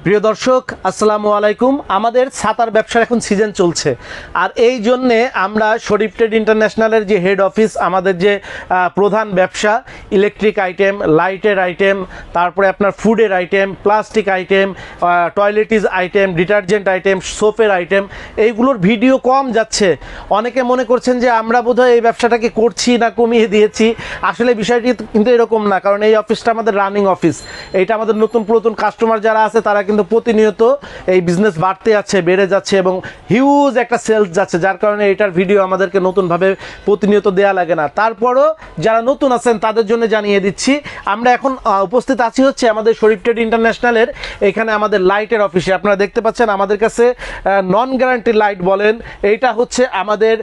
প্রিয় দর্শক আসসালামু আলাইকুম। আমাদের ছাতার ব্যবসার এখন সিজন চলছে, আর এই জন্যে আমরা শরীফ ট্রেড ইন্টারন্যাশনালের যে হেড অফিস, আমাদের যে প্রধান ব্যবসা ইলেকট্রিক আইটেম, লাইটের আইটেম, তারপরে আপনার ফুডের item, plastic item, toiletries item, detergent item, সোপের আইটেম, এইগুলোর ভিডিও কম যাচ্ছে। অনেকে মনে করছেন যে আমরা বোধহয় এই ব্যবসাটাকে করছি না কমিয়ে দিয়েছি। আসলে বিষয়টি কিন্তু এরকম না, কারণ এই অফিসটা আমাদের রানিং অফিস। এইটা আমাদের নতুন পুরাতন কাস্টমার যারা আছে তারা কিন্তু প্রতিনিয়ত এই বিজনেস বাড়তে যাচ্ছে, বেড়ে যাচ্ছে এবং হিউজ একটা সেলস যাচ্ছে, যার কারণে এটার ভিডিও আমাদেরকে নতুনভাবে প্রতিনিয়ত দেয়া লাগে না। তারপরও যারা নতুন আছেন তাদের জন্য জানিয়ে দিচ্ছি, আমরা এখন উপস্থিত আছি হচ্ছে আমাদের শরীফ ট্রেড ইন্টারন্যাশনালের এখানে আমাদের লাইটের অফিসে। আপনারা দেখতে পাচ্ছেন আমাদের কাছে নন গ্যারান্টি লাইট বলেন, এইটা হচ্ছে আমাদের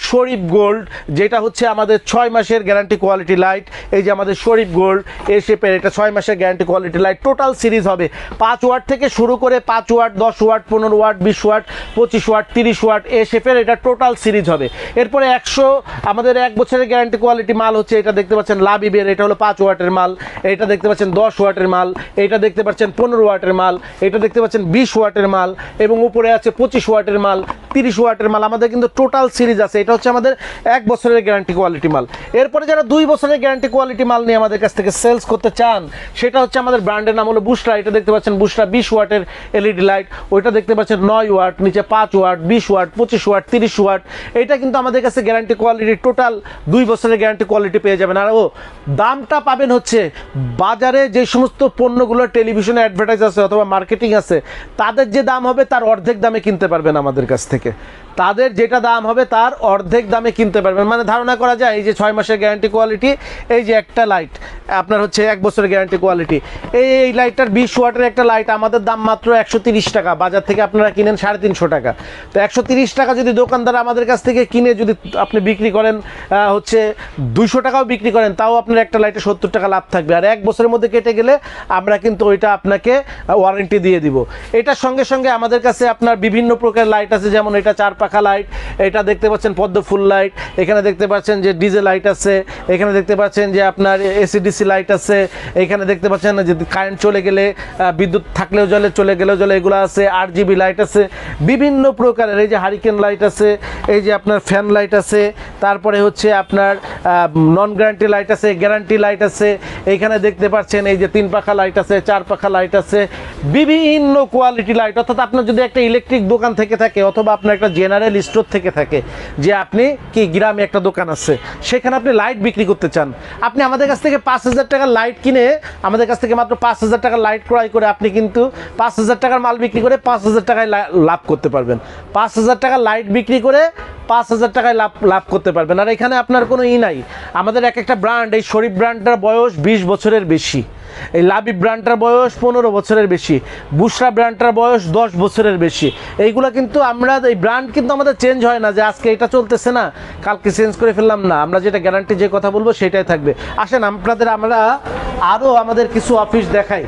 শরীফ গোল্ড, যেটা হচ্ছে আমাদের 6 মাসের গ্যারান্টি কোয়ালিটি লাইট। এই যে আমাদের শরীফ গোল্ড এ শেপের, এটা 6 মাসের guarantee quality light. Total series হবে 5 ওয়াট থেকে শুরু করে 5 watt, 10 watt, 15 watt, 20 watt, 25 watt, 30 watt এ শেপের এটা টোটাল সিরিজ হবে। এরপরে 100 আমাদের 1 বছরের গ্যারান্টি কোয়ালিটি মাল হচ্ছে, এটা দেখতে পাচ্ছেন লাবিবের, এটা হলো 5 ওয়াটের মাল। এটা দেখতে পাচ্ছেন 10 ওয়াটের মাল। এটা দেখতে পাচ্ছেন 15 ওয়াটের মাল। এটা দেখতে পাচ্ছেন 20 ওয়াটের মাল এবং উপরে আছে 25 ওয়াটের মাল, 30 ওয়াটের মাল। আমাদের কিন্তু টোটাল সিরিজ আছে। এটা হচ্ছে আমাদের 1 বছরের গ্যারান্টি কোয়ালিটি মাল। এরপরে যারা 2 বছরের গ্যারান্টি কোয়ালিটি মাল নিয়ে আমাদের কাছ থেকে সেলস করতে চান, সেটা হচ্ছে আমাদের ব্র্যান্ডের নাম হলো বুশরা। এটা দেখতে পাচ্ছেন বুশরা 20 ওয়াটের এলইডি লাইট। ওইটা দেখতে পাচ্ছেন 9 ওয়াট, নিচে 5 ওয়াট, 20 ওয়াট, 25 ওয়াট, 30 ওয়াট। এটা কিন্তু আমাদের কাছে গ্যারান্টি কোয়ালিটি টোটাল 2 বছরের গ্যারান্টি কোয়ালিটি পেয়ে যাবেন। আর দামটা পাবেন হচ্ছে বাজারে যে সমস্ত পণ্যগুলোর টেলিভিশনে অ্যাডভার্টাইজ আছে অথবা মার্কেটিং আছে, তাদের যে দাম হবে তার অর্ধেক দামে কিনতে পারবেন আমাদের কাছ থেকে। তাদের যেটা দাম হবে তার অর্ধেক দামে কিনতে পারবেন। মানে ধারণা করা যায় এই যে 6 মাসের গ্যারান্টি কোয়ালিটি, এই যে একটা লাইট আপনার হচ্ছে 1 বছরের গ্যারান্টি কোয়ালিটি, এই লাইটটার 20 ওয়াটের একটা লাইট আমাদের দাম মাত্র 130 টাকা। বাজার থেকে আপনারা কিনেন 350 টাকা। তো 130 টাকা যদি দোকানদার আমাদের কাছ থেকে কিনে যদি আপনি বিক্রি করেন হচ্ছে 200 টাকাও বিক্রি করেন, তাও আপনার একটা লাইটে 70 টাকা লাভ থাকবে। আর 1 বছরের মধ্যে কেটে গেলে আমরা কিন্তু ওইটা আপনাকে ওয়ারেন্টি দিয়ে দিব। এটার সঙ্গে সঙ্গে আমাদের কাছে আপনার বিভিন্ন প্রকার লাইট আছে, যেমন এটা 4 পাখা লাইট, এটা দেখতে পাচ্ছেন পদ্ম ফুল লাইট, এখানে দেখতে পাচ্ছেন যে ডিজে লাইট আছে, এখানে দেখতে পাচ্ছেন যে আপনার এসিডিসি লাইট আছে, এখানে দেখতে পাচ্ছেন যে কারেন্ট চলে গেলে, বিদ্যুৎ থাকলেও জ্বলে, চলে গেলেও জ্বলে, এগুলো আছে। আরজিবি লাইট আছে বিভিন্ন প্রকারের, এই যে হারিকেন লাইট আছে, এই যে আপনার ফ্যান লাইট আছে, তারপরে হচ্ছে আপনার নন গ্যারান্টি লাইট আছে, গ্যারান্টি লাইট আছে। এইখানে দেখতে পাচ্ছেন এই যে 3 পাখা লাইট আছে, 4 পাখা লাইট আছে, বিভিন্ন কোয়ালিটি লাইট। অর্থাৎ আপনার যদি একটা ইলেকট্রিক দোকান থেকে থাকে অথবা আপনার একটা জেনারেল স্টোর থেকে থাকে, যে আপনি কি গ্রামে একটা দোকান আছে, সেখানে আপনি লাইট বিক্রি করতে চান, আপনি আমাদের কাছ থেকে 5000 টাকার লাইট কিনে, আমাদের কাছ থেকে মাত্র 5000 টাকার লাইট ক্রয় করে আপনি কিন্তু 5000 টাকার মাল বিক্রি করে 5000 টাকায় লাভ করতে পারবেন। 5000 টাকার লাইট বিক্রি করে 5000 টাকায় লাভ করতে পারবেন। আর এখানে আপনার কোনো নাই। আমাদের এক একটা ব্র্যান্ড, এই শরীফ ব্র্যান্ডটার বয়স 20 বছরের বেশি, এই লাবিব ব্র্যান্ডটার বয়স 15 বছরের বেশি, বুশরা ব্র্যান্ডটার বয়স 10 বছরের বেশি। এইগুলো কিন্তু আমরা, এই ব্র্যান্ড কিন্তু আমাদের চেঞ্জ হয় না, যে আজকে এটা চলতেছে না কালকে চেঞ্জ করে ফেললাম না। আমরা যেটা গ্যারান্টি যে কথা বলবো সেটাই থাকবে। আসেন আপনাদের আমরা আরও আমাদের কিছু অফিস দেখাই।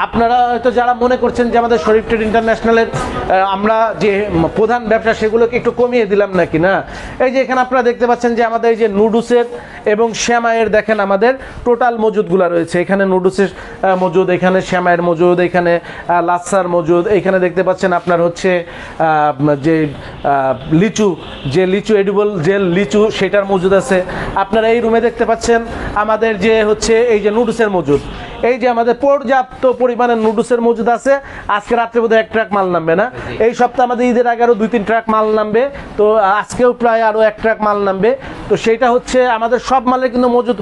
আপনারা হয়তো যারা মনে করছেন যে আমাদের শরীফ ট্রেড ইন্টারন্যাশনালের আমরা যে প্রধান ব্যবসা সেগুলোকে একটু কমিয়ে দিলাম নাকি, না। এই যে এখানে আপনারা দেখতে পাচ্ছেন যে আমাদের এই যে নুডলসের এবং শ্যামাইয়ের দেখেন আমাদের টোটাল মজুদগুলো রয়েছে। এখানে নুডলসের মজুদ, এখানে শ্যামাইয়ের মজুদ, এখানে লাচ্ছার মজুদ, এখানে দেখতে পাচ্ছেন আপনার হচ্ছে যে লিচু এডিবল জেল লিচু, সেটার মজুদ আছে। আপনারা এই রুমে দেখতে পাচ্ছেন আমাদের যে হচ্ছে এই যে নুডলসের মজুদ, এই যে আমাদের পর্যাপ্ত পরিমাণে নুডলসের মজুদ আছে। আজকে রাত্রে বোধহয় 1 ট্রাক মাল নামবে, না এই সপ্তাহে আমাদের ঈদের আগে আরও 2-3 ট্রাক মাল নামবে, তো আজকেও প্রায় আরও 1 ট্রাক মাল নামবে। তো সেইটা হচ্ছে আমাদের সব মালের কিন্তু মজুদ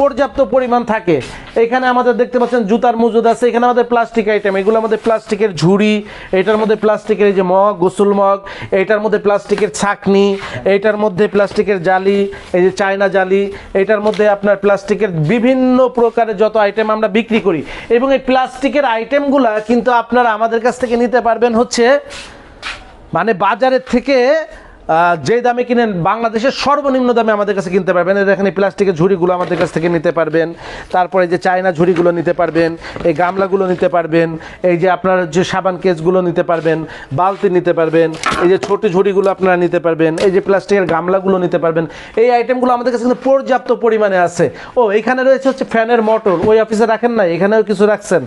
পর্যাপ্ত পরিমাণ থাকে। এখানে আমাদের দেখতে পাচ্ছেন জুতার মজুদ আছে, এখানে আমাদের প্লাস্টিক আইটেম, এগুলো আমাদের প্লাস্টিকের ঝুড়ি, এটার মধ্যে প্লাস্টিকের এই যে মগ, গোসল মগ, এইটার মধ্যে প্লাস্টিকের ছাকনি, এইটার মধ্যে প্লাস্টিকের জালি, এই যে চায়না জালি, এইটার মধ্যে আপনার প্লাস্টিকের বিভিন্ন প্রকারের যত আইটেম আমরা বিক্রি করি। এবং এই প্লাস্টিকের আইটেমগুলা কিন্তু আপনারা আমাদের কাছ থেকে নিতে পারবেন হচ্ছে মানে বাজারের থেকে যে দামে কিনেন বাংলাদেশের সর্বনিম্ন দামে আমাদের কাছে কিনতে পারবেন। এখানে প্লাস্টিকের ঝুড়িগুলো আমাদের কাছ থেকে নিতে পারবেন, তারপরে যে চায়না ঝুড়িগুলো নিতে পারবেন, এই গামলাগুলো নিতে পারবেন, এই যে আপনার যে সাবান কেসগুলো নিতে পারবেন, বালতি নিতে পারবেন, এই যে ছোট ঝুড়িগুলো আপনারা নিতে পারবেন, এই যে প্লাস্টিকের গামলাগুলো নিতে পারবেন। এই আইটেমগুলো আমাদের কাছে কিন্তু পর্যাপ্ত পরিমাণে আছে। ও এখানে রয়েছে হচ্ছে ফ্যানের মোটর, ওই অফিসে রাখেন না, এখানেও কিছু রাখছেন।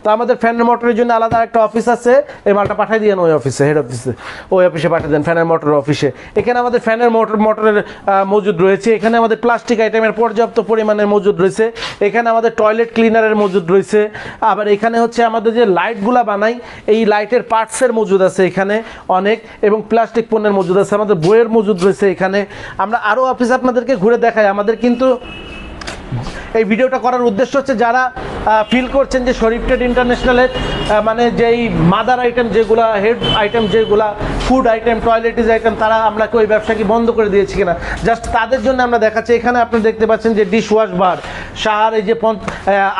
তো আমাদের ফ্যানের মোটরের জন্য আলাদা একটা অফিস আছে, এই মালটা পাঠিয়ে দিয়েন ওই অফিসে, হেড অফিসে, ওই অফিসে পাঠিয়ে দেন, ফ্যানের মোটর অফিসে। এখানে আমাদের ফ্যানের মোটরের মজুদ রয়েছে। এখানে আমাদের প্লাস্টিক আইটেমের পর্যাপ্ত পরিমাণে মজুদ রয়েছে। এখানে আমাদের টয়লেট ক্লিনারের মজুদ রয়েছে। আবার এখানে হচ্ছে আমাদের যে লাইটগুলা বানাই, এই লাইটের পার্টসের মজুদ আছে এখানে অনেক, এবং প্লাস্টিক পণ্যের মজুদ আছে। আমাদের বইয়ের মজুদ রয়েছে এখানে। আমরা আরও অফিস আপনাদেরকে ঘুরে দেখাই। আমাদের কিন্তু এই ভিডিওটা করার উদ্দেশ্য হচ্ছে যারা ফিল করছেন যে শরীফ ট্রেড ইন্টারন্যাশনালের মানে যেই মাদার আইটেম যেগুলা, হেড আইটেম যেগুলা, ফুড আইটেম, টয়লেটিস আইটেম, তারা আমরা কি ওই ব্যবসা কি বন্ধ করে দিয়েছি কিনা, জাস্ট তাদের জন্য আমরা দেখাচ্ছি। এখানে আপনি দেখতে পাচ্ছেন যে ডিশ ওয়াশ বার সার, এই যে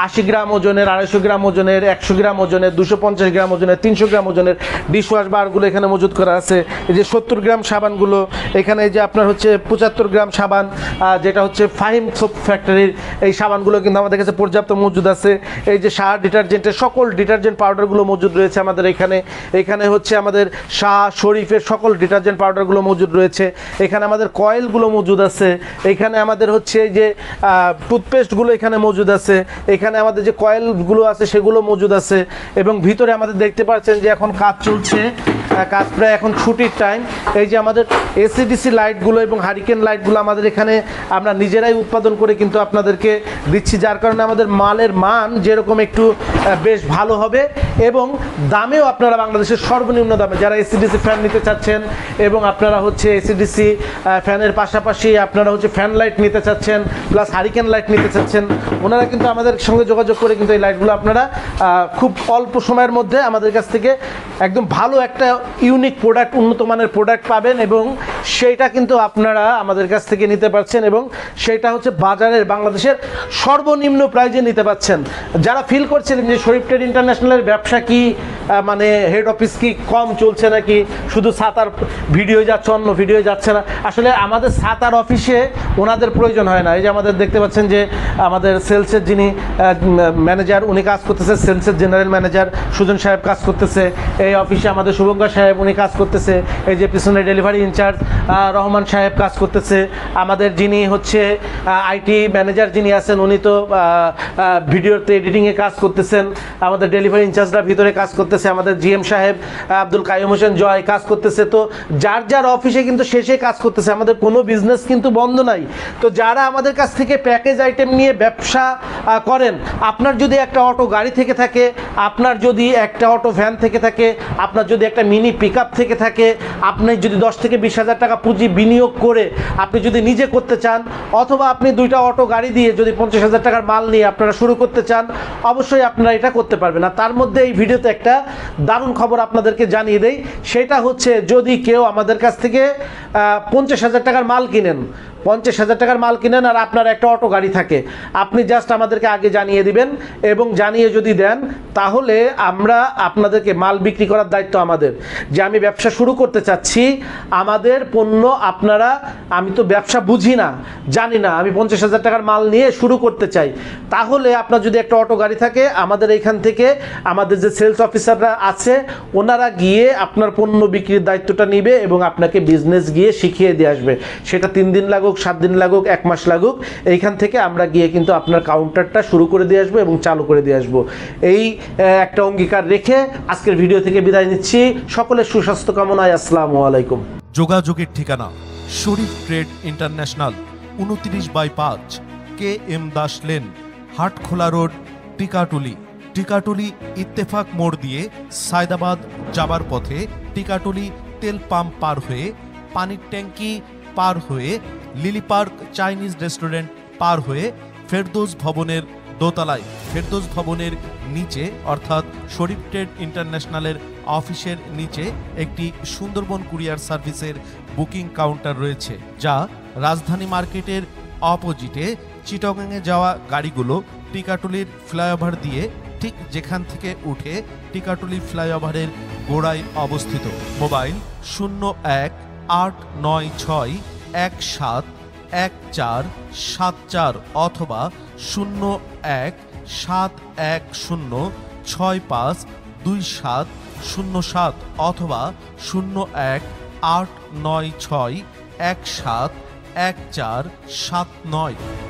80 গ্রাম ওজনের, 250 গ্রাম ওজনের, 100 গ্রাম ওজনের, 250 গ্রাম ওজনের, 300 গ্রাম ওজনের ডিশ ওয়াশ বারগুলো এখানে মজুদ করা আছে। এই যে 70 গ্রাম সাবানগুলো এখানে, এই যে আপনার হচ্ছে 75 গ্রাম সাবান, যেটা হচ্ছে ফাহিম সোপ ফ্যাক্টরির, এই সাবানগুলো কিন্তু আমাদের কাছে পর্যাপ্ত মজুদ আছে। এই যে শাহ ডিটারজেন্টের সকল ডিটারজেন্ট পাউডারগুলো মজুদ রয়েছে আমাদের এখানে। এখানে হচ্ছে আমাদের শাহ শরীফের সকল ডিটারজেন্ট পাউডারগুলো মজুদ রয়েছে। এখানে আমাদের কয়েলগুলো মজুদ আছে। এখানে আমাদের হচ্ছে এই যে টুথপেস্টগুলো এখানে মজুদ আছে। এখানে আমাদের যে কয়েলগুলো আছে সেগুলো মজুদ আছে। এবং ভিতরে আমাদের দেখতে পাচ্ছেন যে এখন কাজ চলছে, কাজ প্রায় এখন ছুটির টাইম। এই যে আমাদের এসিডিসি লাইটগুলো এবং হারিকেন লাইটগুলো আমাদের এখানে আমরা নিজেরাই উৎপাদন করে কিন্তু আপনাদেরকে দিচ্ছি, যার কারণে আমাদের মালের মান যেরকম একটু বেশ ভালো হবে এবং দামেও আপনারা বাংলাদেশের সর্বনিম্ন দামে যারা এসিডিসি ফ্যান নিতে চাচ্ছেন এবং আপনারা হচ্ছে এসিডিসি ফ্যানের পাশাপাশি আপনারা হচ্ছে ফ্যান লাইট নিতে চাচ্ছেন প্লাস হারিকেন লাইট নিতে চাচ্ছেন, ওনারা কিন্তু আমাদের সঙ্গে যোগাযোগ করে কিন্তু এই লাইটগুলো আপনারা খুব অল্প সময়ের মধ্যে আমাদের কাছ থেকে একদম ভালো একটা ইউনিক প্রোডাক্ট, উন্নত মানের প্রোডাক্ট পাবেন এবং সেইটা কিন্তু আপনারা আমাদের কাছ থেকে নিতে পারছেন এবং সেইটা হচ্ছে বাজারের বাংলাদেশের সর্বনিম্ন প্রাইজে নিতে পারছেন। যারা ফিল করছিলেন যে শরীফ ট্রেড ইন্টারন্যাশনালের ব্যবসা কি মানে হেড অফিস কি কম চলছে নাকি, শুধু সাতার ভিডিও যাচ্ছে অন্য ভিডিও যাচ্ছে না, আসলে আমাদের সাতার অফিসে ওনাদের প্রয়োজন হয় না। এই যে আমাদের দেখতে পাচ্ছেন যে আমাদের সেলসের যিনি ম্যানেজার উনি কাজ করতেছে, সেলসের জেনারেল ম্যানেজার সুজন সাহেব কাজ করতেছে এই অফিসে, আমাদের শুভঙ্কর সাহেব উনি কাজ করতেছে, এই যে পিছনে ডেলিভারি ইনচার্জ রহমান সাহেব কাজ করতেছে, আমাদের যিনি হচ্ছে আইটি ম্যানেজার যিনি আছেন উনি তো ভিডিওতে এডিটিংয়ে কাজ করতেছেন, আমাদের ডেলিভারি ইনচার্জরা ভিতরে কাজ করতেছে, আমাদের জিএম সাহেব আব্দুল কাইম হোসেন জয় কাজ করতেছে। তো যার যার অফিসে কিন্তু শেষে কাজ করতেছে, আমাদের কোনো বিজনেস কিন্তু বন্ধ নাই। তো যারা আমাদের কাছ থেকে প্যাকেজ আইটেম নিয়ে ব্যবসা করেন, আপনার যদি একটা অটো গাড়ি থেকে থাকে, আপনার যদি একটা অটো ভ্যান থেকে থাকে, আপনার যদি একটা মিনি পিকআপ থেকে থাকে, আপনি যদি 10 থেকে 20,000 টাকা পুঁজি বিনিয়োগ করে আপনি যদি নিজে করতে চান, অথবা আপনি 2টা অটো গাড়ি দিয়ে যদি 50,000 টাকার মাল নিয়ে আপনারা শুরু করতে চান, অবশ্যই আপনারা এটা করতে পারবেন। আর তার মধ্যে এই ভিডিওতে একটা দারুণ খবর আপনাদেরকে জানিয়ে দেই, সেটা হচ্ছে যদি কেউ আমাদের কাছ থেকে 50,000 টাকার মাল কিনেন, 50,000 টাকার মাল কিনেন আর আপনার একটা অটো গাড়ি থাকে, আপনি জাস্ট আমাদেরকে আগে জানিয়ে দিবেন এবং জানিয়ে যদি দেন তাহলে আমরা আপনাদেরকে মাল বিক্রি করার দায়িত্ব আমাদের, যে আমি ব্যবসা শুরু করতে চাচ্ছি, আমাদের পণ্য আপনারা, আমি তো ব্যবসা বুঝি না, জানি না, আমি 50,000 টাকার মাল নিয়ে শুরু করতে চাই, তাহলে আপনার যদি একটা অটো গাড়ি থাকে, আমাদের এইখান থেকে আমাদের যে সেলস অফিসাররা আছে ওনারা গিয়ে আপনার পণ্য বিক্রির দায়িত্বটা নিবে এবং আপনাকে বিজনেস গিয়ে শিখিয়ে দিয়ে আসবে। সেটা 3 দিন লাগুক, 7 দিন লাগুক, 1 মাস লাগুক, এইখান থেকে আমরা গিয়ে কিন্তু আপনার কাউন্টারটা শুরু করে দিয়ে আসবো এবং চালু করে দিয়ে আসবো। এই একটা অঙ্গীকার রেখে আজকের ভিডিও থেকে বিদায় নিচ্ছি। সকলের সুস্বাস্থ্য কামনায় আসসালামু আলাইকুম। যোগাযোগের ঠিকানা Sharif trade international, 29/5 KM Das lane, Hatkhola road, Tikatuli. Tikatuli Ittefaq মোড় দিয়ে সায়দাবাদ যাবার পথে টিকাটুলি তেল পাম্প পার হয়ে, পানির ট্যাঙ্কি পার হয়ে, লিলি পার্ক চাইনিজ রেস্টুরেন্ট পার হয়ে ফেরদৌস ভবনের দোতলায়, ফেরদৌস ভবনের নিচে অর্থাৎ শরীফ ট্রেড ইন্টারন্যাশনালের অফিসের নিচে একটি সুন্দরবন কুরিয়ার সার্ভিসের বুকিং কাউন্টার রয়েছে, যা রাজধানী মার্কেটের অপোজিটে চিটাগাংয়ে যাওয়া গাড়িগুলো টিকাটুলির ফ্লাইওভার দিয়ে ঠিক যেখান থেকে উঠে টিকাটুলি ফ্লাইওভারের গোড়ায় অবস্থিত। মোবাইল 896171474 অথবা 017106520707 অথবা 018961711479।